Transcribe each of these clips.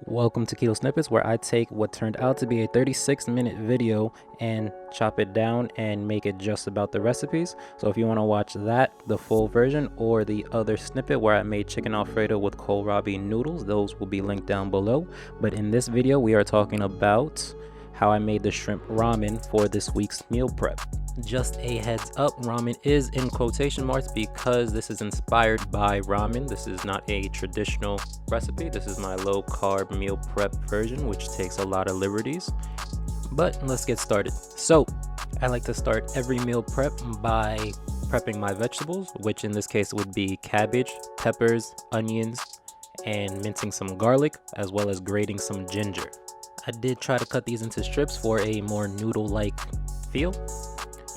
Welcome to Keto Snippets, where I take what turned out to be a 36-minute video and chop it down and make it just about the recipes. So if you want to watch that, the full version, or the other snippet where I made chicken alfredo with kohlrabi noodles, those will be linked down below. But in this video, we are talking about how I made the shrimp ramen for this week's meal prep. Just a heads up, ramen is in quotation marks because this is inspired by ramen. This is not a traditional recipe. This is my low carb meal prep version, which takes a lot of liberties. But let's get started. So I like to start every meal prep by prepping my vegetables, which in this case would be cabbage, peppers, onions, and mincing some garlic, as well as grating some ginger. I did try to cut these into strips for a more noodle-like feel.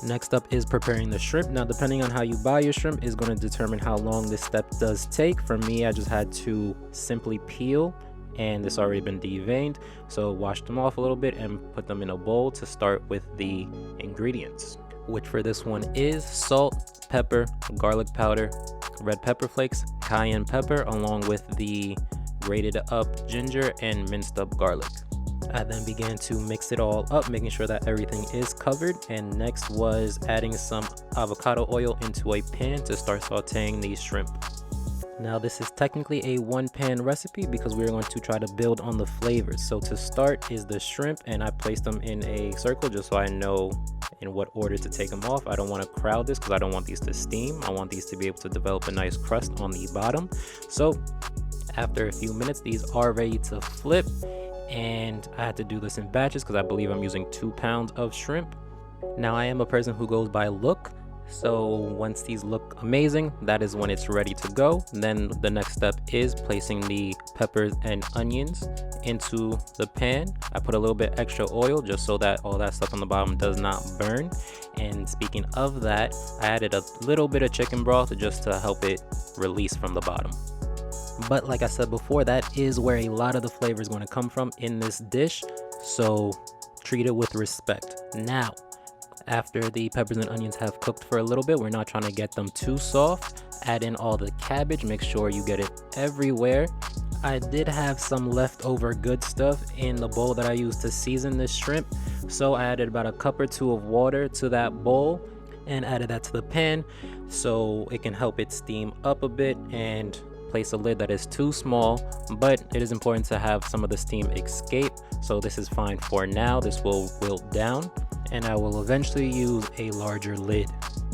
Next up is preparing the shrimp. Now, depending on how you buy your shrimp is going to determine how long this step does take. For me, I just had to simply peel, and it's already been deveined. So wash them off a little bit and put them in a bowl to start with the ingredients, which for this one is salt, pepper, garlic powder, red pepper flakes, cayenne pepper, along with the grated up ginger and minced up garlic. I then began to mix it all up, making sure that everything is covered. And next was adding some avocado oil into a pan to start sauteing these shrimp. Now this is technically a one-pan recipe because we're going to try to build on the flavors. So to start is the shrimp, and I placed them in a circle just so I know in what order to take them off. I don't want to crowd this because I don't want these to steam. I want these to be able to develop a nice crust on the bottom. So after a few minutes, these are ready to flip. And I had to do this in batches because I believe I'm using 2 pounds of shrimp. Now I am a person who goes by look, so once these look amazing, that is when it's ready to go. Then the next step is placing the peppers and onions into the pan. I put a little bit extra oil just so that all that stuff on the bottom does not burn. And speaking of that, I added a little bit of chicken broth just to help it release from the bottom. But like I said before, that is where a lot of the flavor is going to come from in this dish, so treat it with respect. Now, after the peppers and onions have cooked for a little bit, we're not trying to get them too soft. Add in all the cabbage, make sure you get it everywhere. I did have some leftover good stuff in the bowl that I used to season this shrimp, so I added about a cup or two of water to that bowl and added that to the pan so it can help it steam up a bit and place a lid that is too small, but it is important to have some of the steam escape. So this is fine for now. This will wilt down and I will eventually use a larger lid.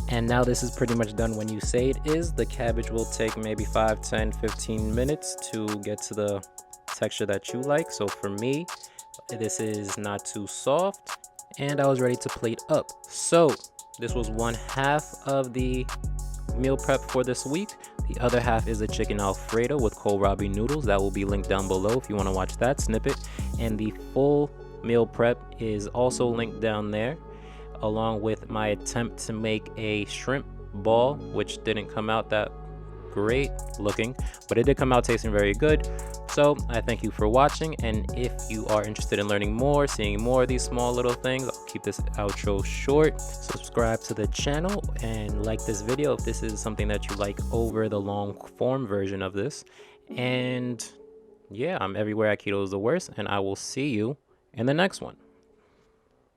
And now this is pretty much done when you say it is. The cabbage will take maybe 5, 10, 15 minutes to get to the texture that you like. So for me, this is not too soft and I was ready to plate up. So this was 1/2 of the meal prep for this week. The other half is a chicken alfredo with kohlrabi noodles. That will be linked down below if you want to watch that snippet. And the full meal prep is also linked down there, along with my attempt to make a shrimp ball, which didn't come out that great looking, but it did come out tasting very good. So I thank you for watching, and if you are interested in learning more, seeing more of these small little things, I'll keep this outro short. Subscribe to the channel and like this video if this is something that you like over the long form version of this. And yeah, I'm everywhere at Keto is the Worst, and I will see you in the next one.